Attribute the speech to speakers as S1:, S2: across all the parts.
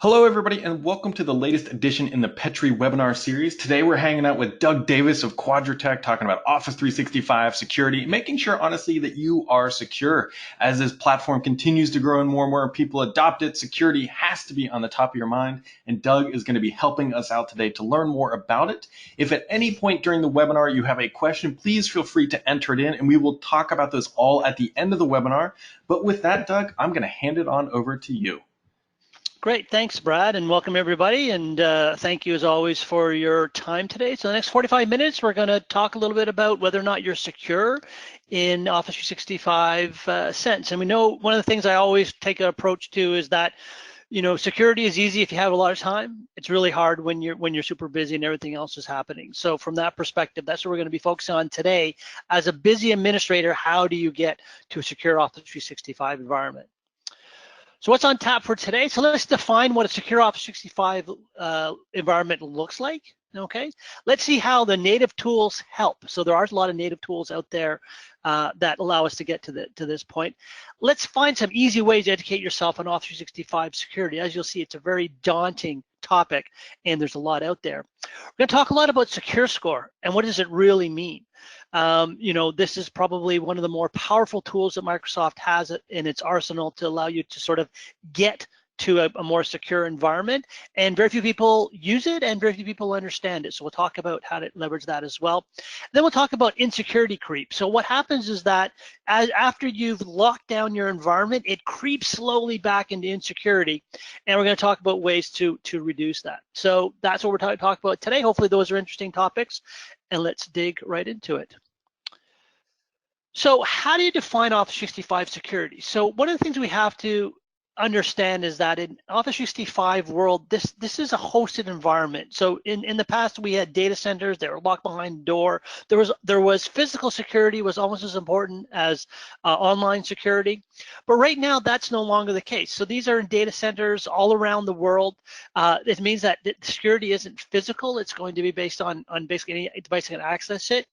S1: Hello, everybody, and welcome to the latest edition in the Petri webinar series. Today, we're hanging out with Doug Davis of Quadratec, talking about Office 365 security, making sure, honestly, that you are secure. As this platform continues to grow and more people adopt it, security has to be on the top of your mind, and Doug is going to be helping us out today to learn more about it. If at any point during the webinar you have a question, please feel free to enter it in, and we will talk about those all at the end of the webinar. But with that, Doug, I'm going to hand it on over to you.
S2: Great, thanks, Brad, and welcome everybody. And thank you as always for your time today. So the next 45 minutes, we're going to talk a little bit about whether or not you're secure in Office 365 sense. And we know one of the things I always take an approach to is that, you know, security is easy if you have a lot of time. It's really hard when you're super busy and everything else is happening. So from that perspective, that's what we're going to be focusing on today. As a busy administrator, how do you get to a secure Office 365 environment? So what's on tap for today? So let's define what a secure Office 365 environment looks like, okay? Let's see how the native tools help. So there are a lot of native tools out there that allow us to get to this point. Let's find some easy ways to educate yourself on Office 365 security. As you'll see, it's a very daunting topic, and there's a lot out there. We're going to talk a lot about Secure Score and what does it really mean. You know, this is probably one of the more powerful tools that Microsoft has in its arsenal to allow you to sort of get to a more secure environment, and very few people use it and very few people understand it. So we'll talk about how to leverage that as well. Then we'll talk about insecurity creep. So what happens is that after you've locked down your environment, it creeps slowly back into insecurity, and we're going to talk about ways to reduce that. So that's what we're talking about today. Hopefully those are interesting topics, and let's dig right into it. So how do you define Office 365 security? So one of the things we have to understand is that in Office 365 world, this is a hosted environment. So in the past, we had data centers that were locked behind the door. There was physical security was almost as important as online security, but right now that's no longer the case. So these are in data centers all around the world. It means that the security isn't physical. It's going to be based on basically any device that can access it.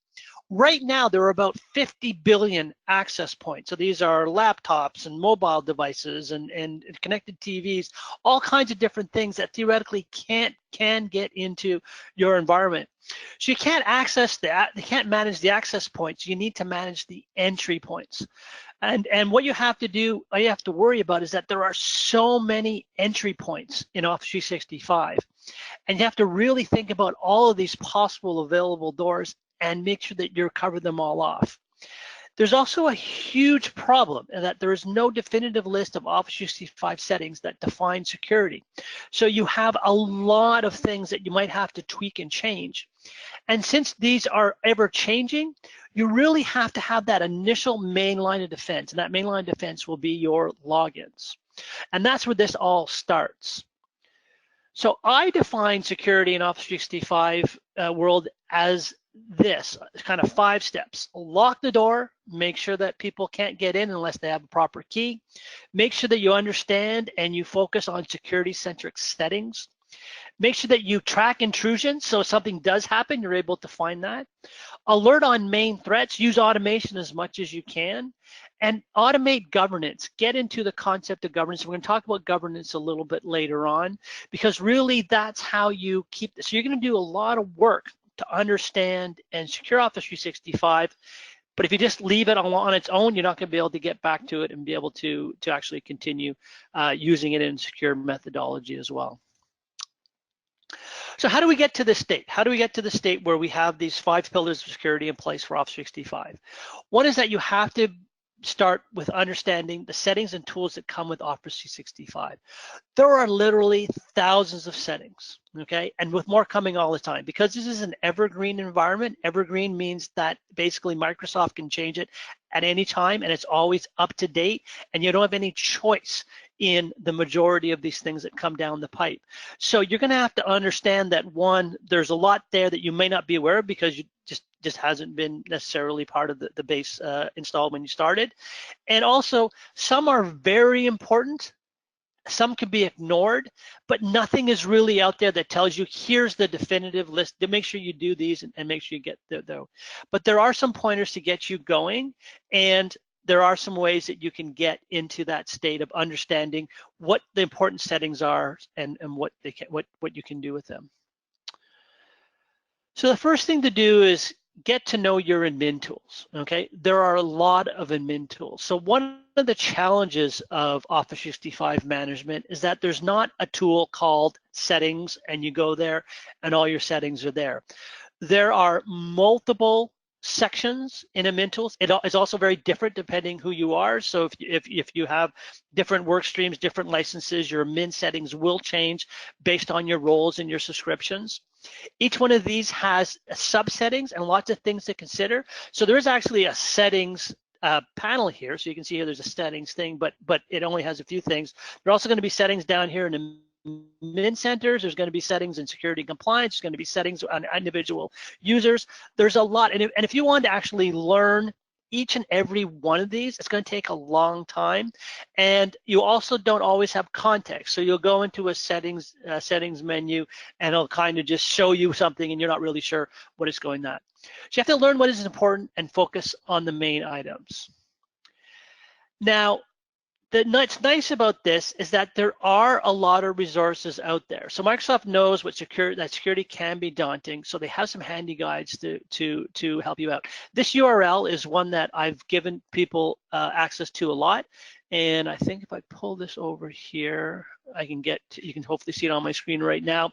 S2: Right now, there are about 50 billion access points. So these are laptops and mobile devices and connected TVs, all kinds of different things that theoretically can get into your environment. So you can't access that, you can't manage the access points, you need to manage the entry points. And what you have to do, all you have to worry about is that there are so many entry points in Office 365. And you have to really think about all of these possible available doors and make sure that you're covering them all off. There's also a huge problem in that there is no definitive list of Office 365 settings that define security. So you have a lot of things that you might have to tweak and change. And since these are ever changing, you really have to have that initial main line of defense, and that main line of defense will be your logins. And that's where this all starts. So I define security in Office 365 world as this kind of 5 steps. Lock the door, make sure that people can't get in unless they have a proper key. Make sure that you understand and you focus on security-centric settings. Make sure that you track intrusions, so if something does happen, you're able to find that. Alert on main threats, use automation as much as you can, and automate governance. Get into the concept of governance. We're going to talk about governance a little bit later on, because really that's how you keep this. So you're going to do a lot of work to understand and secure Office 365, but if you just leave it on its own, you're not going to be able to get back to it and be able to actually continue using it in secure methodology as well. So how do we get to this state? How do we get to the state where we have these 5 pillars of security in place for Office 365? One is that you have to start with understanding the settings and tools that come with Office 365. There are literally thousands of settings, okay? And with more coming all the time. Because this is an evergreen environment, evergreen means that basically Microsoft can change it at any time and it's always up to date, and you don't have any choice in the majority of these things that come down the pipe. So you're gonna have to understand that, one, there's a lot there that you may not be aware of because you just hasn't been necessarily part of the base installed when you started. And also, some are very important, some can be ignored, but nothing is really out there that tells you here's the definitive list. To make sure you do these and make sure you get there though. But there are some pointers to get you going, and there are some ways that you can get into that state of understanding what the important settings are and what they can, what you can do with them. So the first thing to do is get to know your admin tools, okay? There are a lot of admin tools. So one of the challenges of Office 365 management is that there's not a tool called settings and you go there and all your settings are there. There are multiple sections in admin tools. It is also very different depending who you are. So if you have different work streams, different licenses, your admin settings will change based on your roles and your subscriptions. Each one of these has sub-settings and lots of things to consider. So there is actually a settings panel here. So you can see here there's a settings thing, but it only has a few things. There are also going to be settings down here in the admin centers. There's going to be settings in security and compliance. There's going to be settings on individual users. There's a lot. And if you want to actually learn each and every one of these, it's going to take a long time. And you also don't always have context. So you'll go into a settings menu and it'll kind of just show you something and you're not really sure what is going on. So you have to learn what is important and focus on the main items. Now, what's nice about this is that there are a lot of resources out there. So Microsoft knows that security can be daunting, so they have some handy guides to help you out. This URL is one that I've given people access to a lot, and I think if I pull this over here, you can hopefully see it on my screen right now.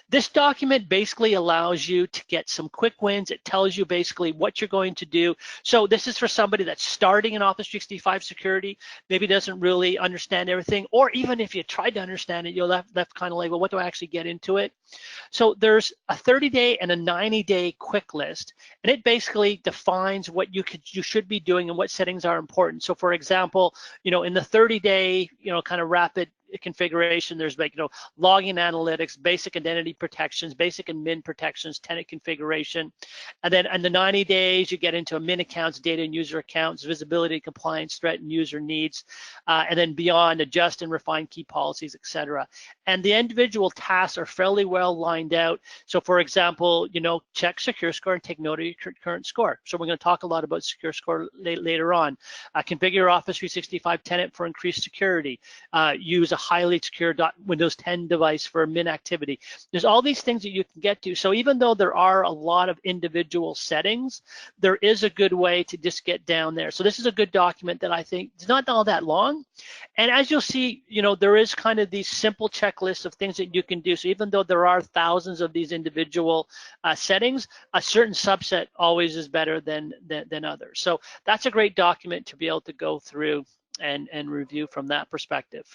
S2: This document basically allows you to get some quick wins. It tells you basically what you're going to do. So this is for somebody that's starting in Office 365 security, maybe doesn't really understand everything, or even if you tried to understand it, you're left kind of like, well, what do I actually get into it? So there's a 30-day and a 90-day quick list, and it basically defines what you should be doing and what settings are important. So for example, in the 30-day, kind of rapid configuration, there's login analytics, basic identity protections, basic admin protections, tenant configuration, and then in the 90 days you get into admin accounts, data and user accounts, visibility, compliance, threat and user needs, and then beyond, adjust and refine key policies, etc. And the individual tasks are fairly well lined out. So for example, check secure score and take note of your current score. So we're going to talk a lot about secure score later on. Configure your Office 365 tenant for increased security. Use a highly secure Windows 10 device for admin activity. There's all these things that you can get to. So even though there are a lot of individual settings, there is a good way to just get down there. So this is a good document that I think is not all that long. And as you'll see, there is kind of these simple checklists of things that you can do. So even though there are thousands of these individual settings, a certain subset always is better than others. So that's a great document to be able to go through and review from that perspective.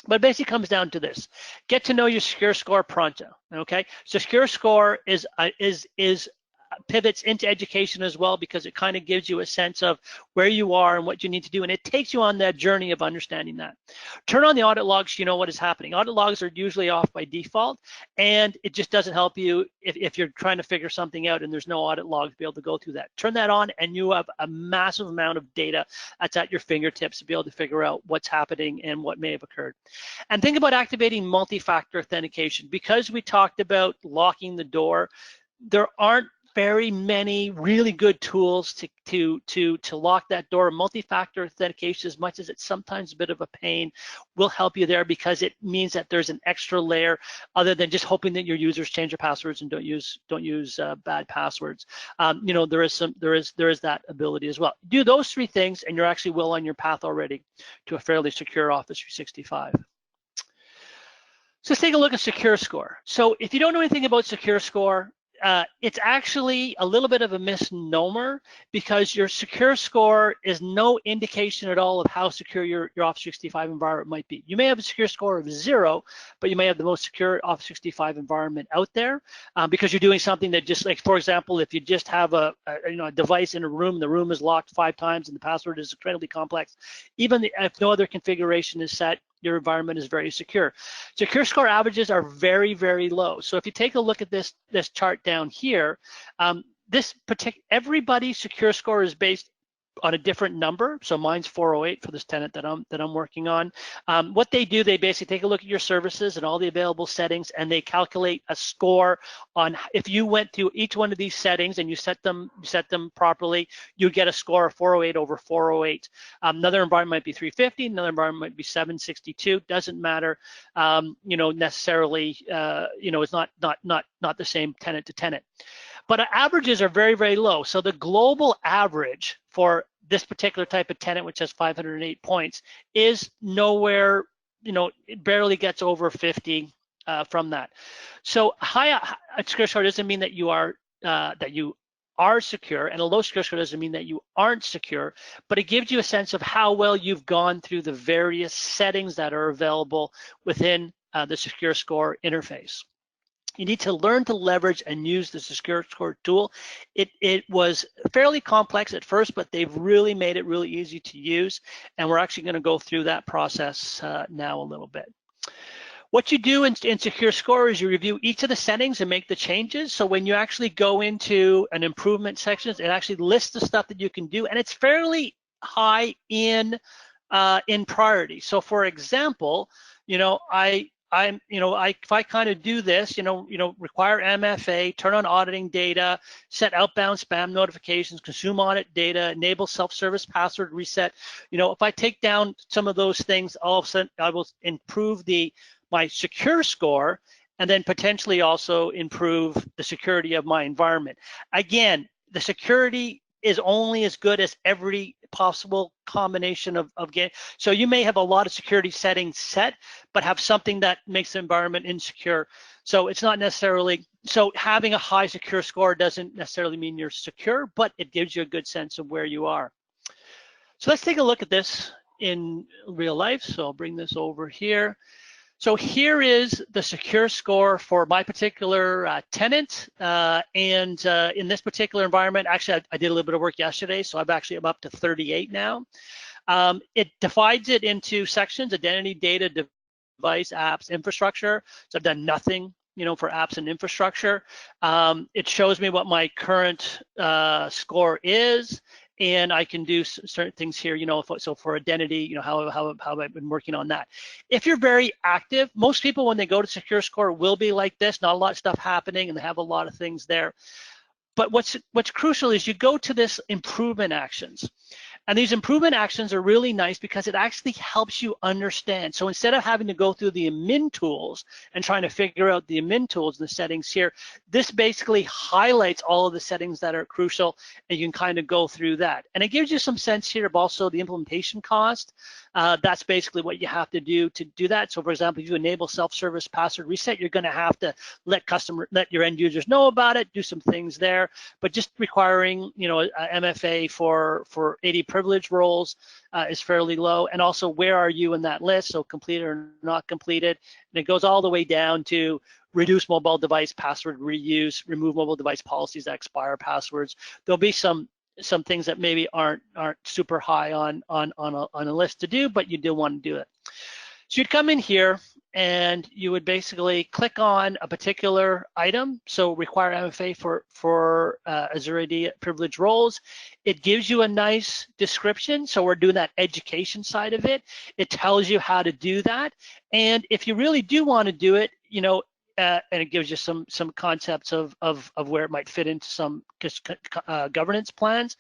S2: But it basically comes down to this: get to know your secure score pronto. Okay, secure score is pivots into education as well, because it kind of gives you a sense of where you are and what you need to do, and it takes you on that journey of understanding that. Turn on the audit logs so you know what is happening. Audit logs are usually off by default, and it just doesn't help you if you're trying to figure something out and there's no audit log to be able to go through that. Turn that on and you have a massive amount of data that's at your fingertips to be able to figure out what's happening and what may have occurred. And think about activating multi-factor authentication. Because we talked about locking the door, there aren't very many really good tools to lock that door. Multi-factor authentication, as much as it's sometimes a bit of a pain, will help you there, because it means that there's an extra layer other than just hoping that your users change their passwords and don't use bad passwords. There is that ability as well. Do those three things and you're actually well on your path already to a fairly secure Office 365. So let's take a look at Secure Score. So if you don't know anything about Secure Score, it's actually a little bit of a misnomer, because your secure score is no indication at all of how secure your Office 365 environment might be. You may have a secure score of 0, but you may have the most secure Office 365 environment out there, because you're doing something that, just like, for example, if you just have a device in a room, the room is locked 5 times and the password is incredibly complex, even if no other configuration is set, your environment is very secure. Secure score averages are very, very low. So if you take a look at this chart down here, everybody's secure score is based on a different number. So mine's 408 for this tenant that I'm working on. What they do, they basically take a look at your services and all the available settings, and they calculate a score on if you went through each one of these settings and you set them properly, you get a score of 408 over 408. Another environment might be 350, another environment might be 762. Doesn't matter, necessarily. It's not the same tenant to tenant. But averages are very, very low. So the global average for this particular type of tenant, which has 508 points, is nowhere, it barely gets over 50 from that. So high secure score doesn't mean that you are secure, and a low secure score doesn't mean that you aren't secure, but it gives you a sense of how well you've gone through the various settings that are available within the secure score interface. You need to learn to leverage and use the Secure Score tool. It was fairly complex at first, but they've really made it really easy to use. And we're actually going to go through that process now a little bit. What you do in Secure Score is you review each of the settings and make the changes. So when you actually go into an improvement section, it actually lists the stuff that you can do, and it's fairly high in priority. So for example, if I kind of do this, require MFA, turn on auditing data, set outbound spam notifications, consume audit data, enable self-service password reset. If I take down some of those things, all of a sudden I will improve my secure score, and then potentially also improve the security of my environment. Again, the security is only as good as every possible combination of game. So you may have a lot of security settings set, but have something that makes the environment insecure. So it's not necessarily, so having a high secure score doesn't necessarily mean you're secure, but it gives you a good sense of where you are. So let's take a look at this in real life. So I'll bring this over here. So here is the secure score for my particular tenant, and in this particular environment, actually I did a little bit of work yesterday, so I'm up to 38 now. It divides it into sections: identity, data, device, apps, infrastructure. So I've done nothing, for apps and infrastructure. It shows me what my current score is. And I can do certain things here, so for identity, how I've been working on that. If you're very active, most people when they go to Secure Score will be like this, not a lot of stuff happening, and they have a lot of things there. But what's crucial is you go to this improvement actions. And these improvement actions are really nice because it actually helps you understand. So instead of having to go through the admin tools and trying to figure out the admin tools and the settings here, this basically highlights all of the settings that are crucial, and you can kind of go through that. And it gives you some sense here of also the implementation cost. That's basically what you have to do that. So for example, if you enable self-service password reset, you're going to have to let your end users know about it, do some things there. But just requiring, a MFA for 80 privilege roles is fairly low. And also, where are you in that list? So completed or not completed. And it goes all the way down to reduce mobile device password reuse, remove mobile device policies that expire passwords. There'll be some things that maybe aren't super high on a list to do, but you do want to do it. So you'd come in here and you would basically click on a particular item. So require MFA for Azure AD privilege roles. It gives you a nice description. So we're doing that education side of it. It tells you how to do that. And if you really do want to do it, and it gives you some concepts of where it might fit into some governance plans.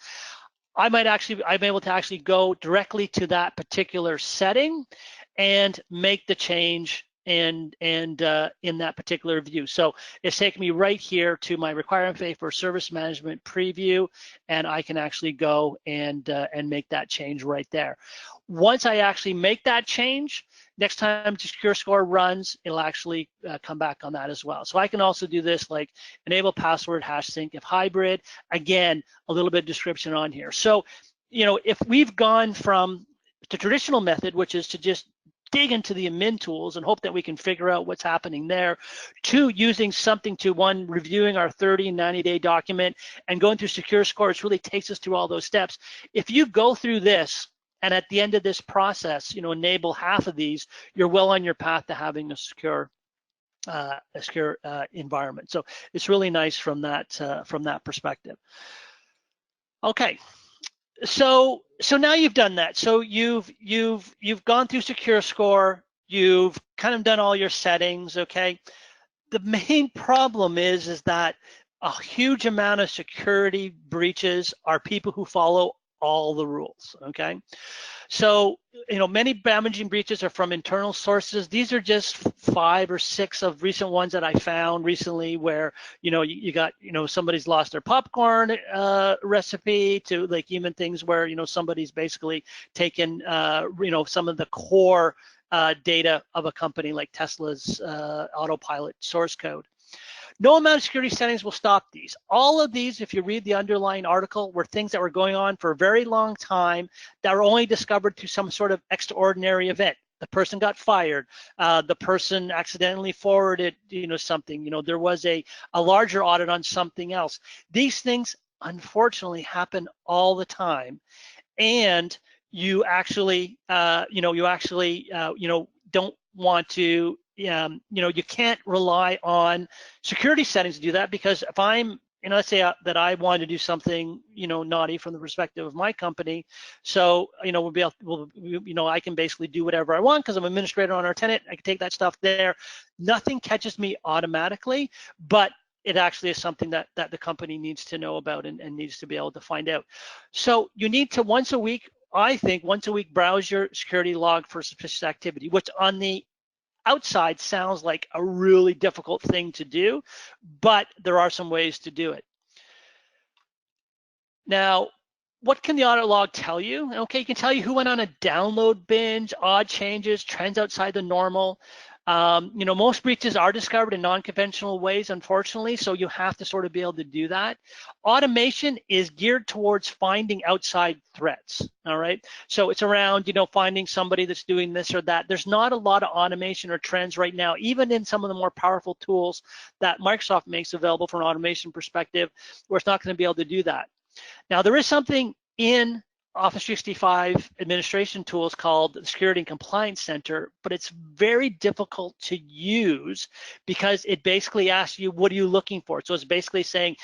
S2: I'm able to actually go directly to that particular setting and make the change and in that particular view. So it's taking me right here to my require MFA for service management preview, and I can actually go and make that change right there. Once I actually make that change, next time Secure Score runs, it'll actually come back on that as well. So I can also do this like enable password hash sync if hybrid. Again, a little bit of description on here. So, if we've gone from the traditional method, which is to just dig into the admin tools and hope that we can figure out what's happening there, to using something to reviewing our 30 and 90-day document and going through Secure Score, it really takes us through all those steps. If you go through this and at the end of this process, enable half of these, you're well on your path to having a secure environment. So it's really nice from that perspective. Okay. So now you've done that. So you've gone through Secure Score. You've kind of done all your settings. Okay. The main problem is that a huge amount of security breaches are people who follow all the rules. Okay. So, many damaging breaches are from internal sources. These are just 5 or 6 of recent ones that I found recently where, you got, somebody's lost their popcorn recipe to like even things where, somebody's basically taken, some of the core data of a company like Tesla's autopilot source code. No amount of security settings will stop these. All of these, if you read the underlying article, were things that were going on for a very long time that were only discovered through some sort of extraordinary event. The person got fired. The person accidentally forwarded, something. There was a larger audit on something else. These things, unfortunately, happen all the time, and you actually, don't want to. You can't rely on security settings to do that, because if I'm, let's say that I want to do something, naughty from the perspective of my company, so, I can basically do whatever I want because I'm administrator on our tenant. I can take that stuff there. Nothing catches me automatically, but it actually is something that the company needs to know about and needs to be able to find out. So you need to once a week browse your security log for suspicious activity, which on the outside sounds like a really difficult thing to do, but there are some ways to do it. Now, what can the audit log tell you? Okay, it can tell you who went on a download binge, odd changes, trends outside the normal. Most breaches are discovered in non-conventional ways, unfortunately, so you have to sort of be able to do that. Automation is geared towards finding outside threats, all right? So it's around, finding somebody that's doing this or that. There's not a lot of automation or trends right now, even in some of the more powerful tools that Microsoft makes available from an automation perspective, where it's not going to be able to do that. Now, there is something in Office 365 administration tools called the Security and Compliance Center, but it's very difficult to use because it basically asks you, what are you looking for? So it's basically saying,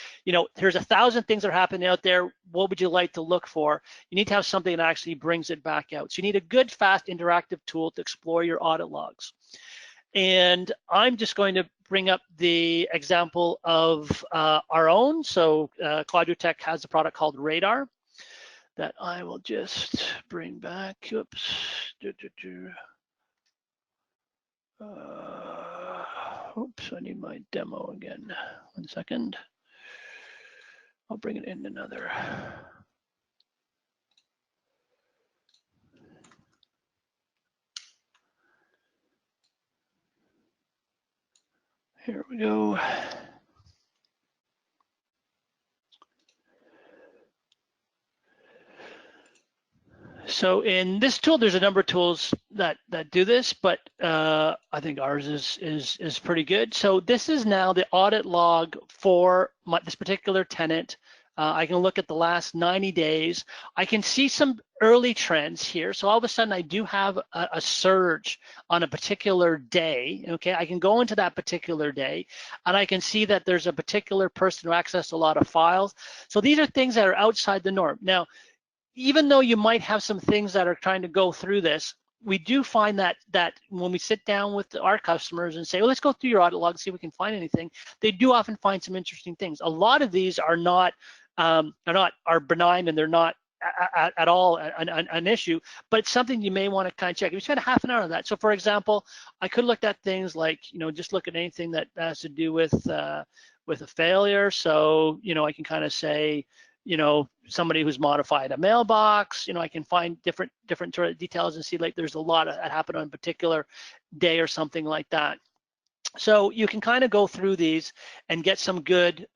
S2: there's 1,000 things that are happening out there. What would you like to look for? You need to have something that actually brings it back out. So you need a good, fast, interactive tool to explore your audit logs. And I'm just going to bring up the example of our own. So Quadratech has a product called Radar that I will just bring back. Oops. Oops, I need my demo again. 1 second. I'll bring it in another. Here we go. So in this tool, there's a number of tools that do this, but I think ours is pretty good. So this is now the audit log for this particular tenant. I can look at the last 90 days. I can see some early trends here. So all of a sudden, I do have a surge on a particular day. Okay, I can go into that particular day, and I can see that there's a particular person who accessed a lot of files. So these are things that are outside the norm. Now, even though you might have some things that are trying to go through this, we do find that when we sit down with our customers and say, well, let's go through your audit log and see if we can find anything, they do often find some interesting things. A lot of these are benign, and they're not at all an issue, but it's something you may want to kind of check. We spend half an hour on that. So for example, I could look at things like, just look at anything that has to do with a failure. So, I can kind of say, somebody who's modified a mailbox, I can find different sort of details and see like there's a lot that happened on a particular day or something like that. So you can kind of go through these and get some good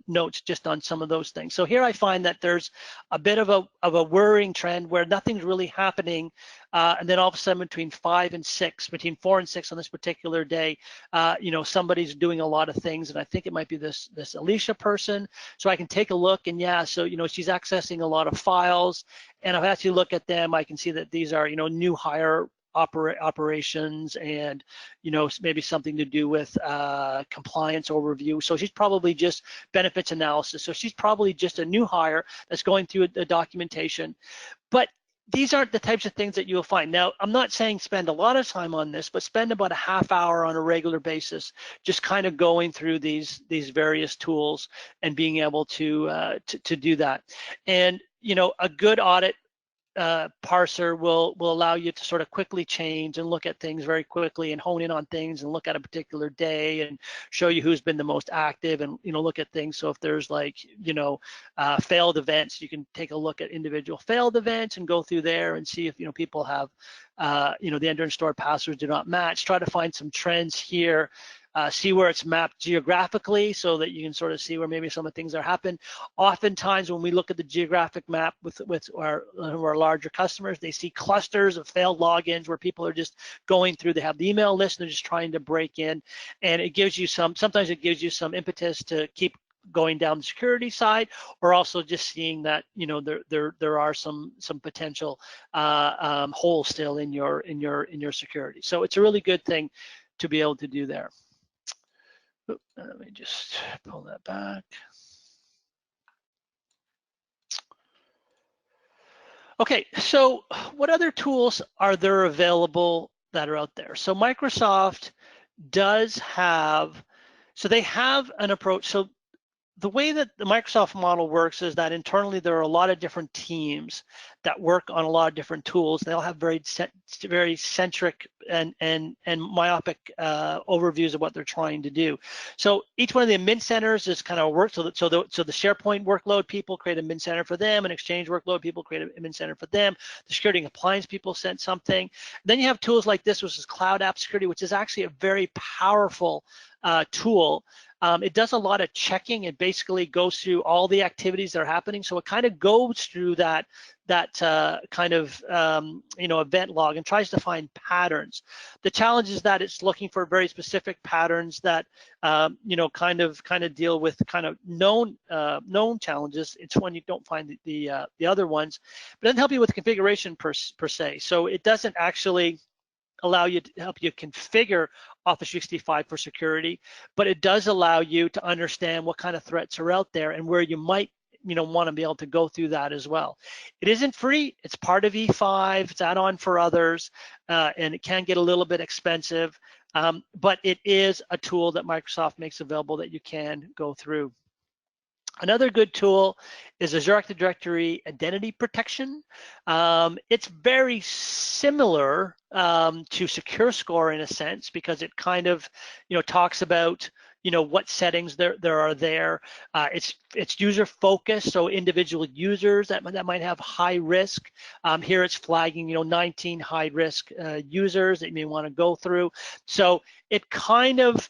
S2: notes just on some of those things. So here I find that there's a bit of a worrying trend where nothing's really happening, and then all of a sudden between 4 and 6 on this particular day, somebody's doing a lot of things, and I think it might be this Alicia person. So I can take a look, and yeah, so she's accessing a lot of files, and if I actually look at them, I can see that these are new hire operations and, maybe something to do with compliance overview. So she's probably just benefits analysis. So she's probably just a new hire that's going through the documentation. But these aren't the types of things that you'll find. Now, I'm not saying spend a lot of time on this, but spend about a half hour on a regular basis, just kind of going through these various tools and being able to do that. And a good audit parser will allow you to sort of quickly change and look at things very quickly and hone in on things and look at a particular day and show you who's been the most active and look at things. So if there's like failed events, you can take a look at individual failed events and go through there and see if people have the enter and store passwords do not match. Try to find some trends here. See where it's mapped geographically so that you can sort of see where maybe some of the things that happen. Oftentimes when we look at the geographic map with our larger customers, they see clusters of failed logins where people are just going through, they have the email list and they're just trying to break in, and it gives you sometimes it gives you some impetus to keep going down the security side, or also just seeing that there are some potential holes still in your security. So it's a really good thing to be able to do there. Let me just pull that back. Okay, so what other tools are there available that are out there? So Microsoft does have, so they have an approach. So the way that the Microsoft model works is that internally there are a lot of different teams that work on a lot of different tools. They all have very centric and myopic overviews of what they're trying to do. So each one of the admin centers is kind of work. So the SharePoint workload people create a admin center for them, and Exchange workload people create an admin center for them. The security and compliance people sent something. Then you have tools like this, which is Cloud App Security, which is actually a very powerful tool. It does a lot of checking. It basically goes through all the activities that are happening. So it kind of goes through that kind of event log and tries to find patterns. The challenge is that it's looking for very specific patterns that kind of deal with kind of known challenges. It's when you don't find the other ones, but it doesn't help you with configuration per se. So it doesn't actually allow you to help you configure Office 365 for security, but it does allow you to understand what kind of threats are out there and where you might want to be able to go through that as well. It isn't free. It's part of E5. It's add-on for others, and it can get a little bit expensive, but it is a tool that Microsoft makes available that you can go through. Another good tool is Azure Active Directory Identity Protection. It's very similar to SecureScore in a sense, because it kind of talks about what settings there are there. It's user focused, so individual users that might have high risk. Here it's flagging 19 high risk users that you may want to go through. So it kind of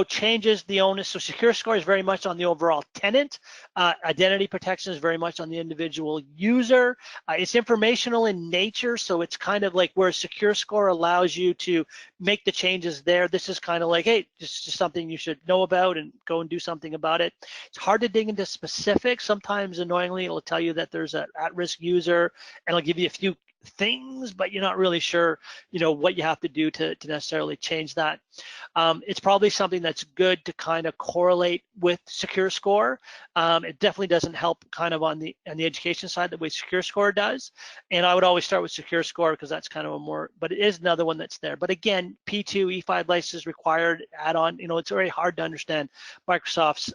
S2: changes the onus. So SecureScore is very much on the overall tenant. Identity protection is very much on the individual user. It's informational in nature, so it's kind of like where SecureScore allows you to make the changes there. This is kind of like, hey, this is just something you should know about and go and do something about it. It's hard to dig into specifics. Sometimes, annoyingly, it'll tell you that there's an at-risk user, and it'll give you a few things, but you're not really sure, what you have to do to necessarily change that. It's probably something that's good to kind of correlate with SecureScore. It definitely doesn't help kind of on the education side the way SecureScore does. And I would always start with SecureScore because that's kind of a more, but it is another one that's there. But again, P2 E5 license required add-on. It's very hard to understand Microsoft's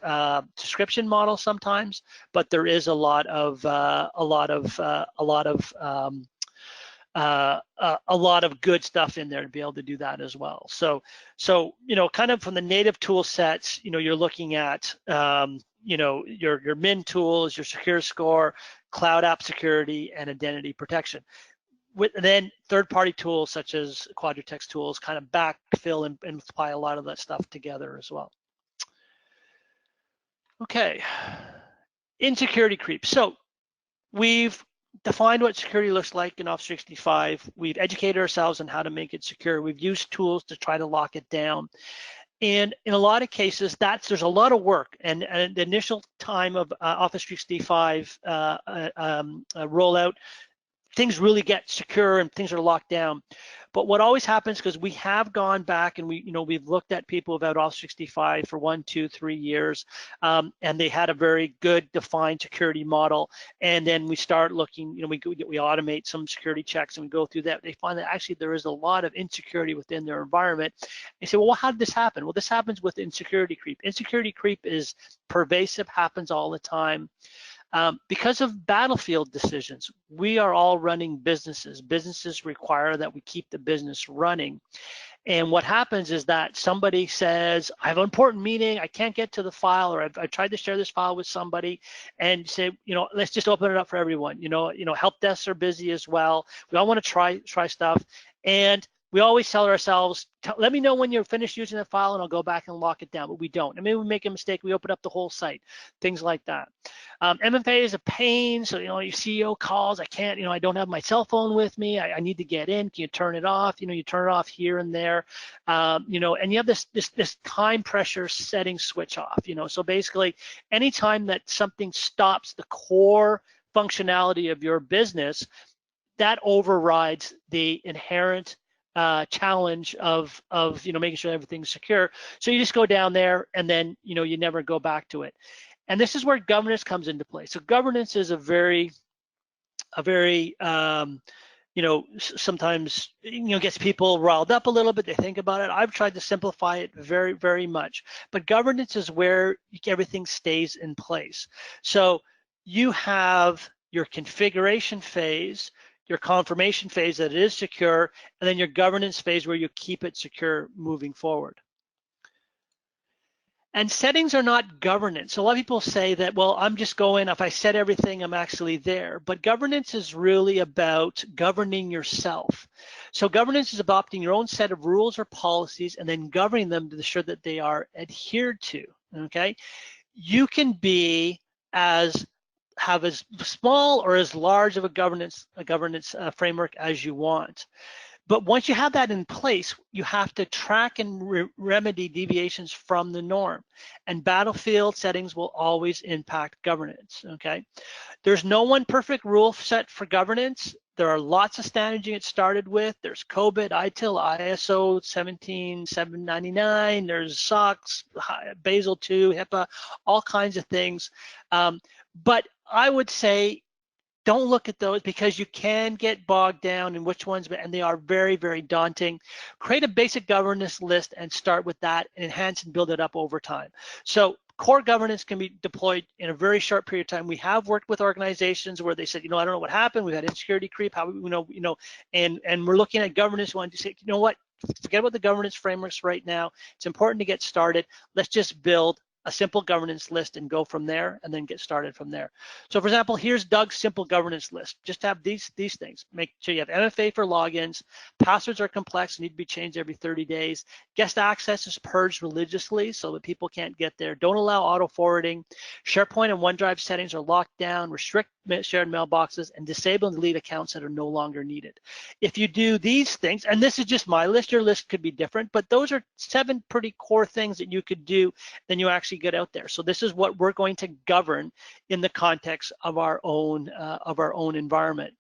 S2: subscription model sometimes, but there is a lot of good stuff in there to be able to do that as well. So kind of from the native tool sets, you're looking at your min tools, your SecureScore, Cloud App Security, and Identity Protection. Then third-party tools such as Quadratec's tools kind of backfill and apply a lot of that stuff together as well. Okay, insecurity creep. So we've defined what security looks like in Office 365. We've educated ourselves on how to make it secure. We've used tools to try to lock it down. And in a lot of cases, there's a lot of work. And the initial time of Office 365 rollout, things really get secure and things are locked down. But what always happens, because we have gone back and we've looked at people who've had Office 365 for 1, 2, 3 years, and they had a very good defined security model. And then we start looking, we automate some security checks and we go through that. They find that actually there is a lot of insecurity within their environment. They say, well, how did this happen? Well, this happens with insecurity creep. Insecurity creep is pervasive, happens all the time. Because of battlefield decisions, we are all running businesses. Businesses require that we keep the business running. And what happens is that somebody says, I have an important meeting, I can't get to the file, or I tried to share this file with somebody, and say, let's just open it up for everyone. Help desks are busy as well. We all want to try stuff. And we always tell ourselves, let me know when you're finished using the file and I'll go back and lock it down, but we don't. I mean, we make a mistake, we open up the whole site, things like that. MFA is a pain, so your CEO calls, I can't, I don't have my cell phone with me, I need to get in, can you turn it off? You turn it off here and there, and you have this time pressure setting switch off, so basically anytime that something stops the core functionality of your business, that overrides the inherent challenge of making sure everything's secure. So you just go down there and then you never go back to it. And this is where governance comes into play. So governance is a very sometimes gets people riled up a little bit. They think about it. I've tried to simplify it very, very much. But governance is where everything stays in place. So you have your configuration phase, your confirmation phase that it is secure, and then your governance phase where you keep it secure moving forward. And settings are not governance. So a lot of people say that, well, I'm just going, if I set everything, I'm actually there. But governance is really about governing yourself. So governance is adopting your own set of rules or policies and then governing them to ensure that they are adhered to, okay? You can have as small or as large of a governance framework as you want. But once you have that in place, you have to track and remedy deviations from the norm. And battlefield settings will always impact governance, okay? There's no one perfect rule set for governance. There are lots of standards you get started with. There's COBIT, ITIL, ISO 17799, there's SOX, Basel II, HIPAA, all kinds of things. But I would say, don't look at those because you can get bogged down in which ones, and they are very, very daunting. Create a basic governance list and start with that, and enhance and build it up over time. So core governance can be deployed in a very short period of time. We have worked with organizations where they said, I don't know what happened. We've had insecurity creep, and we're looking at governance. One to say, what? Forget about the governance frameworks right now. It's important to get started. Let's just build a simple governance list and go from there, and then get started from there. So for example, here's Doug's simple governance list. Just have these things. Make sure you have MFA for logins. Passwords are complex, need to be changed every 30 days. Guest access is purged religiously so that people can't get there. Don't allow auto forwarding. SharePoint and OneDrive settings are locked down. Restrict shared mailboxes and disable and delete accounts that are no longer needed. If you do these things, and this is just my list, your list could be different, but those are 7 pretty core things that you could do, then you actually get out there. So this is what we're going to govern in the context of our own environment.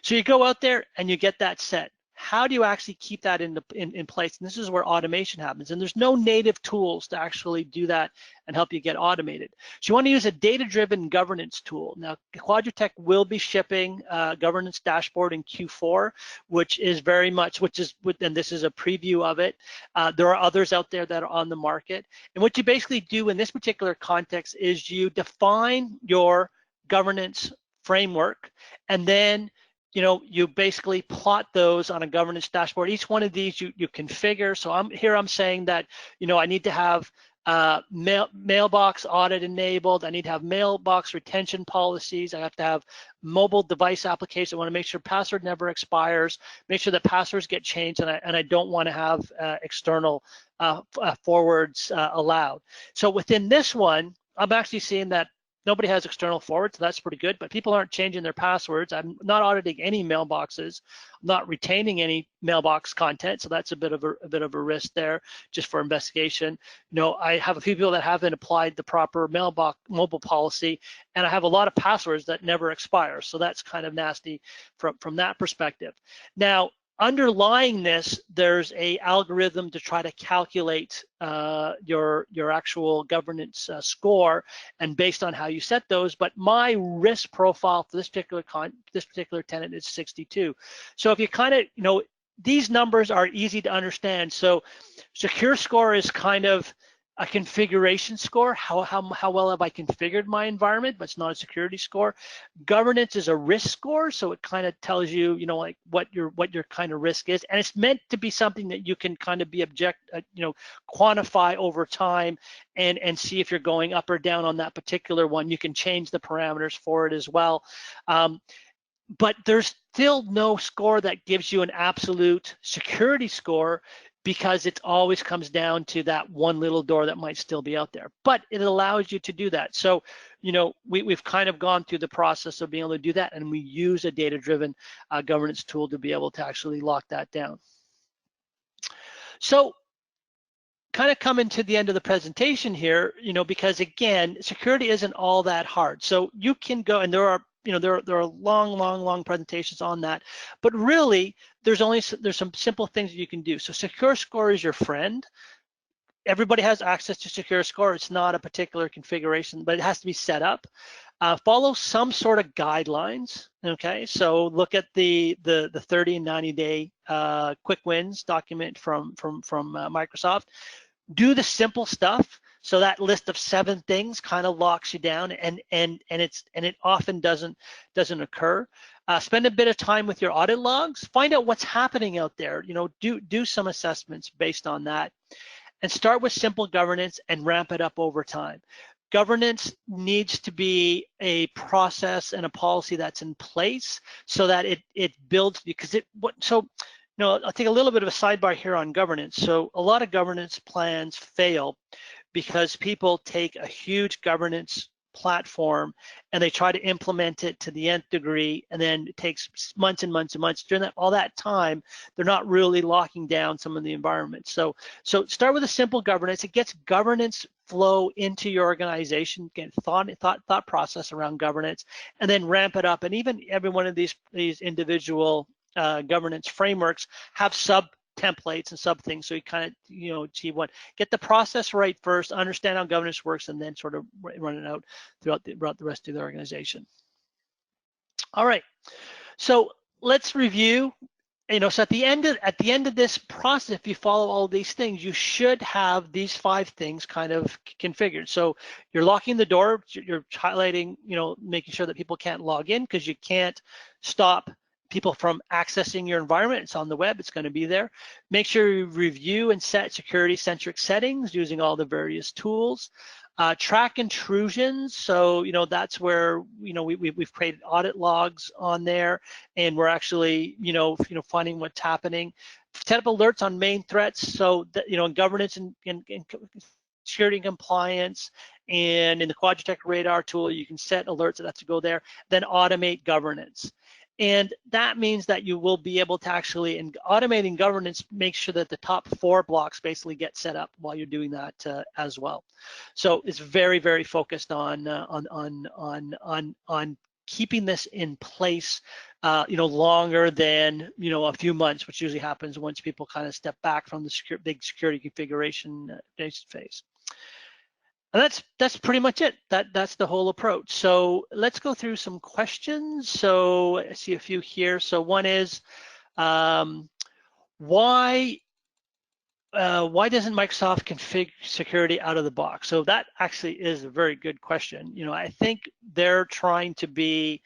S2: So you go out there and you get that set. How do you actually keep that in place? And this is where automation happens. And there's no native tools to actually do that and help you get automated. So you want to use a data-driven governance tool. Now, Quadratec will be shipping a governance dashboard in Q4, which is and this is a preview of it. There are others out there that are on the market. And what you basically do in this particular context is you define your governance framework, and then you basically plot those on a governance dashboard. Each one of these you configure. So I'm saying that, I need to have mailbox audit enabled. I need to have mailbox retention policies. I have to have mobile device applications. I want to make sure password never expires, make sure that passwords get changed, and I don't want to have external forwards allowed. So within this one, I'm actually seeing that nobody has external forwards, so that's pretty good, but people aren't changing their passwords. I'm not auditing any mailboxes, I'm not retaining any mailbox content, so that's a bit of a risk there just for investigation. I have a few people that haven't applied the proper mailbox mobile policy, and I have a lot of passwords that never expire, so that's kind of nasty from that perspective. Now, underlying this, there's a algorithm to try to calculate your actual governance score, and based on how you set those. But my risk profile for this particular tenant is 62. So if you kind of, these numbers are easy to understand. So secure score is kind of a configuration score. How well have I configured my environment? But it's not a security score. Governance is a risk score, so it kind of tells you, like what your kind of risk is, and it's meant to be something that you can kind of be quantify over time, and see if you're going up or down on that particular one. You can change the parameters for it as well. But there's still no score that gives you an absolute security score, because it always comes down to that one little door that might still be out there. But it allows you to do that. So, we've kind of gone through the process of being able to do that, and we use a data-driven governance tool to be able to actually lock that down. So, kind of coming to the end of the presentation here, because again, security isn't all that hard. So you can go, and there are long presentations on that, but really there's some simple things that you can do. So secure score is your friend. Everybody has access to secure score. It's not a particular configuration, but it has to be set up. Follow some sort of guidelines. Okay, so look at the 30 and 90-day quick wins document from Microsoft. Do the simple stuff. So that list of 7 things kind of locks you down, and it often doesn't occur. Spend a bit of time with your audit logs. Find out what's happening out there. Do some assessments based on that, and start with simple governance and ramp it up over time. Governance needs to be a process and a policy that's in place so that it builds, because I'll take a little bit of a sidebar here on governance. So a lot of governance plans fail because people take a huge governance platform and they try to implement it to the nth degree, and then it takes months and months and months. During all that time, they're not really locking down some of the environment. So start with a simple governance. It gets governance flow into your organization, get thought process around governance, and then ramp it up. And even every one of these individual governance frameworks have sub templates and sub things, so you kind of achieve one. Get the process right first, understand how governance works, and then sort of run it out throughout the rest of the organization. All right, so let's review. So at the end of this process, if you follow all these things, you should have these 5 things kind of configured. So you're locking the door, you're highlighting, making sure that people can't log in, because you can't stop people from accessing your environment. It's on the web, it's going to be there. Make sure you review and set security-centric settings using all the various tools. Track intrusions, so that's where we've created audit logs on there, and we're actually finding what's happening. Set up alerts on main threats, so that governance and security and compliance, and in the Quadratec Radar tool you can set alerts that have to go there. Then automate governance. And that means that you will be able to actually, in automating governance, make sure that the top 4 blocks basically get set up while you're doing that as well. So it's very, very focused on keeping this in place, longer than a few months, which usually happens once people kind of step back from the big security configuration phase. And that's pretty much it. That's the whole approach. So let's go through some questions. So I see a few here. So one is, why doesn't Microsoft configure security out of the box? So that actually is a very good question. I think they're trying to be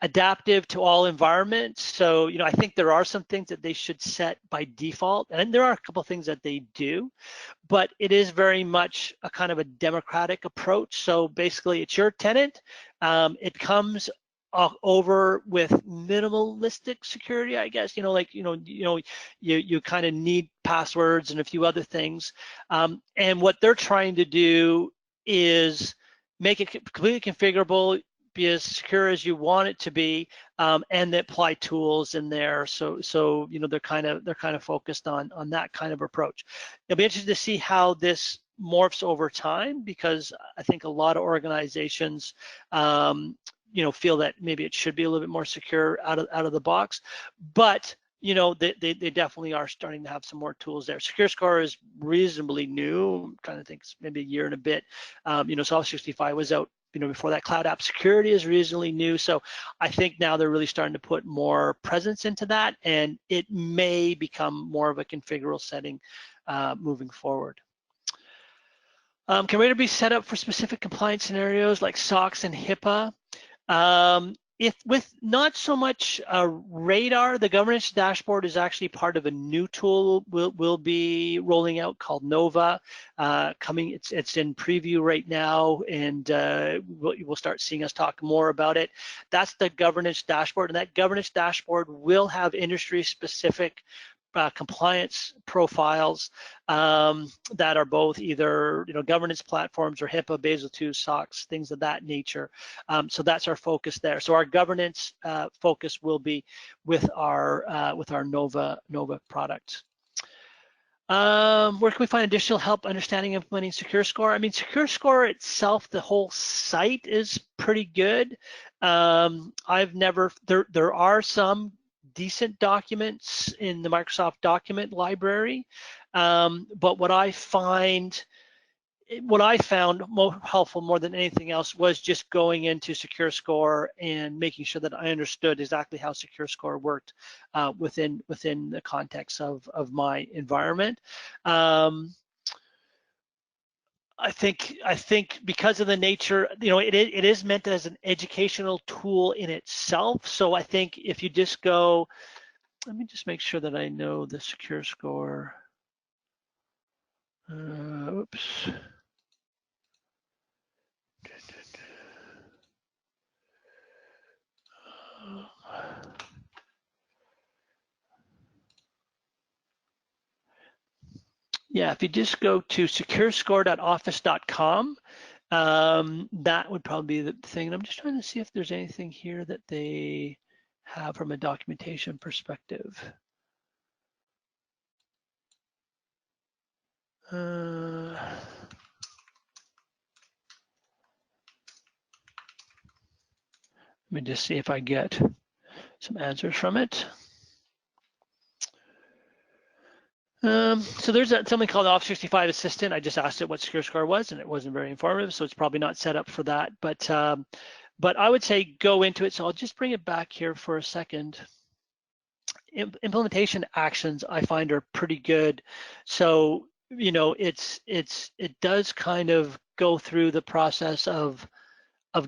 S2: adaptive to all environments. So, I think there are some things that they should set by default, and there are a couple of things that they do, but it is very much a kind of a democratic approach. So basically it's your tenant. It comes over with minimalistic security, I guess, you kind of need passwords and a few other things. And what they're trying to do is make it completely configurable, be as secure as you want it to be, and they apply tools in there. So they're kind of focused on that kind of approach. It'll be interesting to see how this morphs over time, because I think a lot of organizations feel that maybe it should be a little bit more secure out of the box, but they definitely are starting to have some more tools there. SecureScore is reasonably new. I'm trying to think, it's maybe a year and a bit. So Office 365 was out before that. Cloud App Security is reasonably new. So I think now they're really starting to put more presence into that, and it may become more of a configurable setting moving forward. Can Radar be set up for specific compliance scenarios like SOX and HIPAA? If with not so much Radar, the governance dashboard is actually part of a new tool we'll be rolling out called Nova. It's in preview right now, and we'll start seeing us talk more about it. That's the governance dashboard, and that governance dashboard will have industry-specific compliance profiles that are both either governance platforms or HIPAA, Basel II, SOX, things of that nature. So that's our focus there. So our governance focus will be with our Nova product. Where can we find additional help understanding implementing SecureScore? I mean, SecureScore itself, the whole site is pretty good. There are some decent documents in the Microsoft document library, but what I found more helpful more than anything else was just going into SecureScore and making sure that I understood exactly how SecureScore worked within the context of my environment. I think because of the nature, it is meant as an educational tool in itself. So I think if you just go, let me just make sure that I know the SecureScore. Oops. Yeah, if you just go to securescore.office.com, that would probably be the thing. And I'm just trying to see if there's anything here that they have from a documentation perspective. Let me just see if I get some answers from it. So there's something called Office 365 Assistant. I just asked it what SecureScore was, and it wasn't very informative, so it's probably not set up for that. But I would say go into it. So I'll just bring it back here for a second. Implementation actions I find are pretty good. So it does kind of go through the process of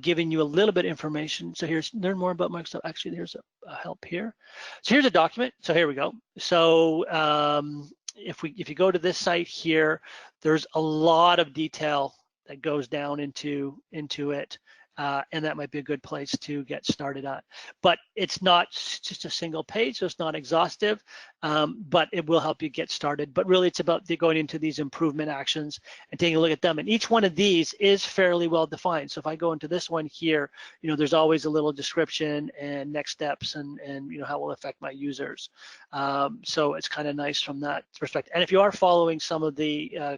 S2: giving you a little bit of information. So here's learn more about Microsoft. Actually, there's a help here. So here's a document. So here we go. So if you go to this site here, there's a lot of detail that goes down into it. And that might be a good place to get started on. But it's not just a single page, so it's not exhaustive, but it will help you get started. But really, it's about going into these improvement actions and taking a look at them. And each one of these is fairly well defined. So if I go into this one here, there's always a little description and next steps and how it will affect my users. So it's kind of nice from that perspective. And if you are following some of the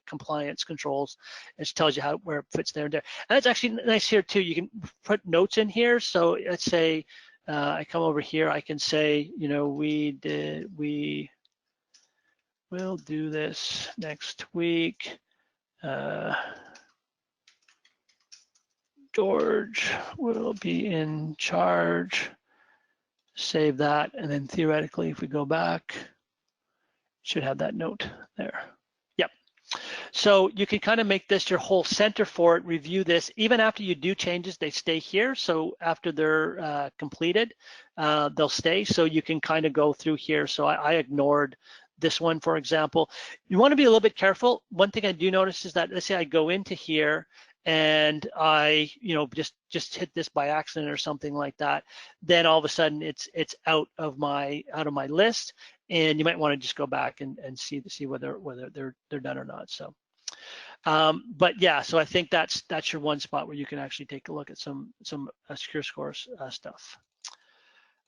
S2: compliance controls, it tells you where it fits there and there. And it's actually nice here too. You can put notes in here. So let's say I come over here, I can say, we will do this next week. George will be in charge. Save that, and then theoretically, if we go back, should have that note there. Yep. So you can kind of make this your whole center for it, review this. Even after you do changes, they stay here. So after they're completed, they'll stay. So you can kind of go through here. So I ignored this one, for example. You want to be a little bit careful. One thing I do notice is that, let's say I go into here and I, just hit this by accident or something like that, then all of a sudden it's out of my list, and you might want to just go back and see whether they're done or not. So, but yeah, so I think that's your one spot where you can actually take a look at some SecureScore stuff.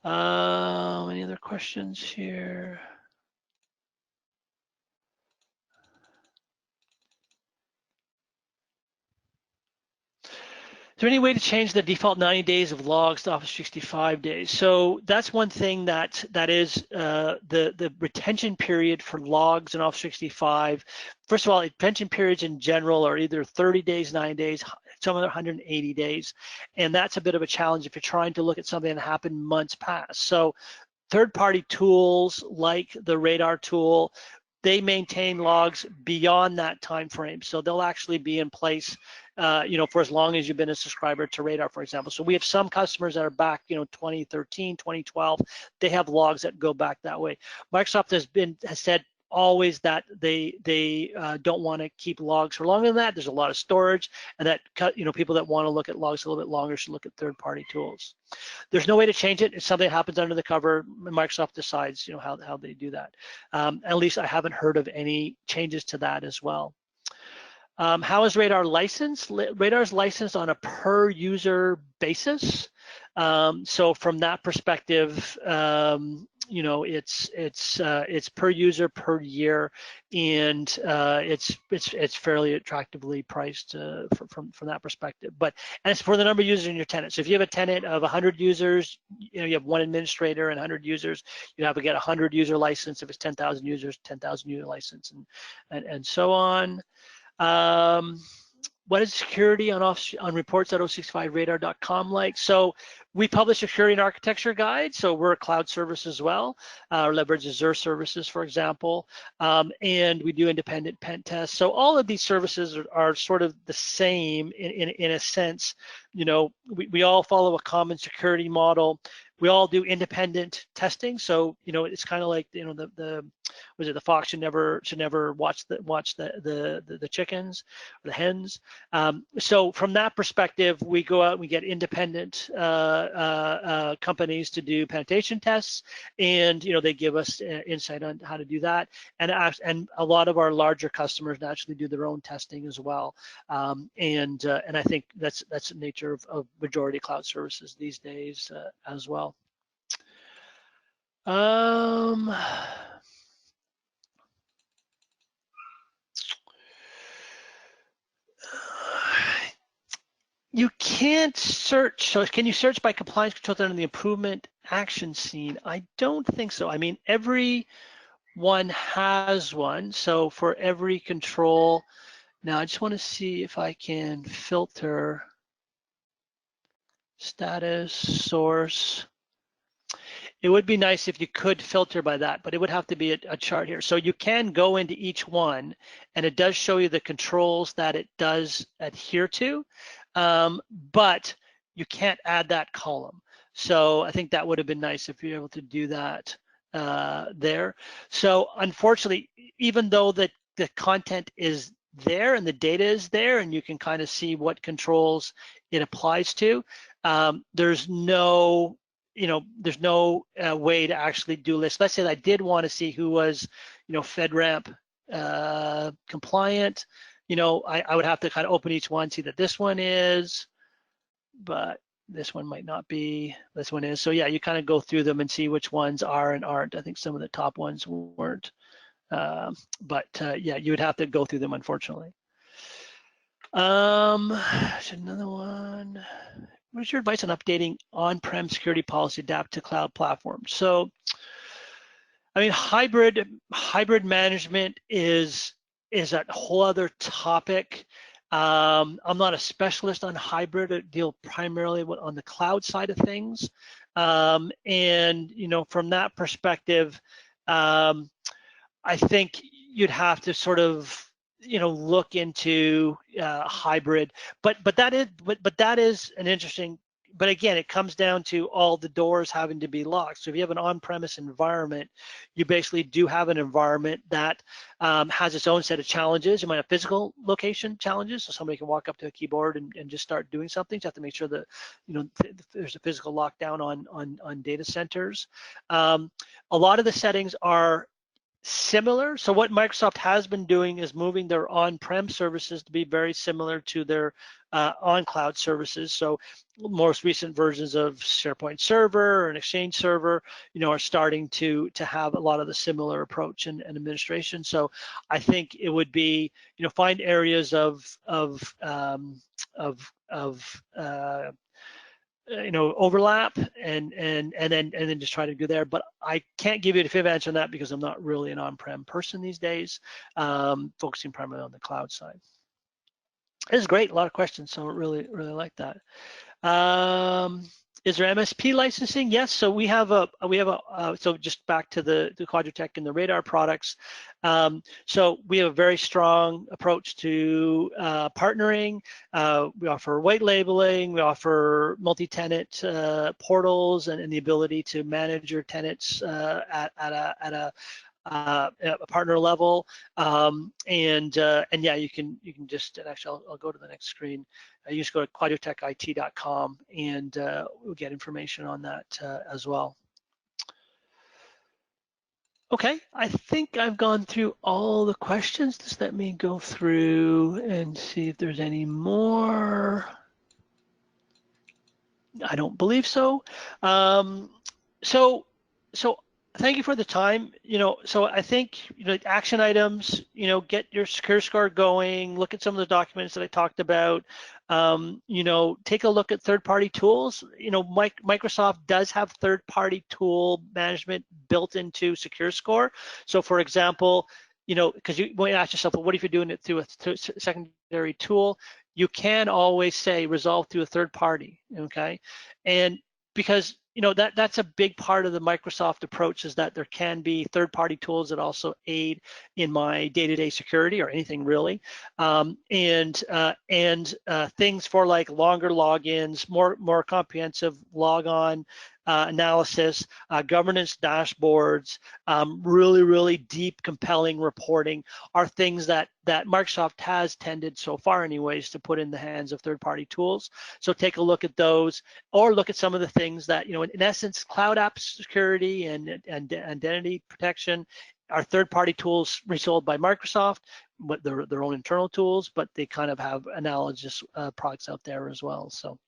S2: Any other questions here? there any way to change the default 90 days of logs to Office 365 days? So that's one thing that is the retention period for logs in Office 365. First of all, retention periods in general are either 30 days, 9 days, some of them 180 days. And that's a bit of a challenge if you're trying to look at something that happened months past. So third-party tools like the Radar tool, they maintain logs beyond that time frame. So they'll actually be in place, for as long as you've been a subscriber to Radar, for example. So we have some customers that are back, 2013, 2012. They have logs that go back that way. Microsoft has said always that they don't want to keep logs for longer than that. There's a lot of storage, and that people that want to look at logs a little bit longer should look at third-party tools. There's no way to change it. It's something that happens under the cover. Microsoft decides, how they do that. At least I haven't heard of any changes to that as well. How is Radar licensed? Radar is licensed on a per user basis. So from that perspective, it's per user per year, and it's fairly attractively priced from that perspective. But and it's for the number of users in your tenant. So if you have a tenant of 100 users, you have one administrator and 100 users, you have to get a 100 user license. If it's 10,000 users, 10,000 user license, and so on. What is security on reports.065radar.com like? So we publish security and architecture guide. So we're a cloud service as well, leverage Azure services, for example, and we do independent pen tests. So all of these services are sort of the same in a sense. We all follow a common security model. We all do independent testing. So it's kind of like the fox should never watch the chickens or the hens. So from that perspective, we go out and we get independent companies to do penetration tests, and they give us insight on how to do that. And a lot of our larger customers naturally do their own testing as well. And I think that's the nature of majority cloud services these days as well. You can't search. So can you search by compliance controls under the improvement action scene? I don't think so. I mean, every one has one. So for every control, now I just want to see if I can filter status, source. It would be nice if you could filter by that, but it would have to be a chart here. So you can go into each one, and it does show you the controls that it does adhere to, but you can't add that column. So I think that would have been nice if you're able to do that there. So unfortunately, even though the content is there and the data is there, and you can kind of see what controls it applies to, there's no way to actually do lists. Let's say that I did want to see who was, FedRAMP compliant. I would have to kind of open each one, see that this one is, but this one might not be, this one is. So yeah, you kind of go through them and see which ones are and aren't. I think some of the top ones weren't, but yeah, you would have to go through them, unfortunately. Another one. What is your advice on updating on-prem security policy adapt to cloud platforms? So, I mean, hybrid management is a whole other topic. I'm not a specialist on hybrid. I deal primarily on the cloud side of things, and from that perspective, I think you'd have to sort of look into hybrid, but that is an interesting. But again, it comes down to all the doors having to be locked. So if you have an on-premise environment, you basically do have an environment that has its own set of challenges. You might have physical location challenges, so somebody can walk up to a keyboard and just start doing something. So you have to make sure that there's a physical lockdown on data centers. A lot of the settings are similar. So what Microsoft has been doing is moving their on-prem services to be very similar to their on-cloud services. So most recent versions of SharePoint Server and Exchange Server, are starting to have a lot of the similar approach and administration. So I think it would be, find areas of overlap and then just try to go there. But I can't give you a definitive answer on that because I'm not really an on-prem person these days, focusing primarily on the cloud side. This is great, a lot of questions, so I really like that. Is there MSP licensing? Yes. So we have so just back to the Quadratec and the Radar products. So we have a very strong approach to partnering. We offer white labeling. We offer multi-tenant portals and the ability to manage your tenants at a partner level, and yeah, you can just, and actually I'll go to the next screen. You just go to quadratecit.com and we'll get information on that as well. Okay, I think I've gone through all the questions. Just let me go through and see if there's any more. I don't believe so. So thank you for the time. So I think, action items, get your secure score going, look at some of the documents that I talked about, take a look at third-party tools. Microsoft does have third-party tool management built into secure score. So for example, because you might ask yourself, well, what if you're doing it through a secondary tool? You can always say resolve through a third party, okay? And because that's a big part of the Microsoft approach, is that there can be third-party tools that also aid in my day-to-day security or anything really, and things for like longer logins, more comprehensive logon analysis, governance dashboards, really deep, compelling reporting are things that Microsoft has tended so far anyways to put in the hands of third-party tools. So take a look at those, or look at some of the things that, in essence, cloud app security and identity protection are third-party tools resold by Microsoft, but they're their own internal tools, but they kind of have analogous products out there as well. So.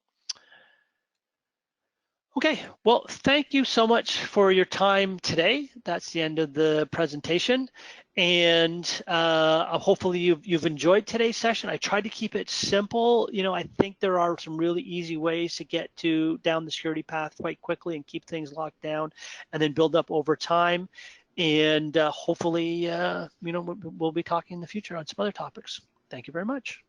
S2: Okay, well, thank you so much for your time today. That's the end of the presentation. And hopefully you've enjoyed today's session. I tried to keep it simple. I think there are some really easy ways to get down the security path quite quickly and keep things locked down and then build up over time. And hopefully, we'll be talking in the future on some other topics. Thank you very much.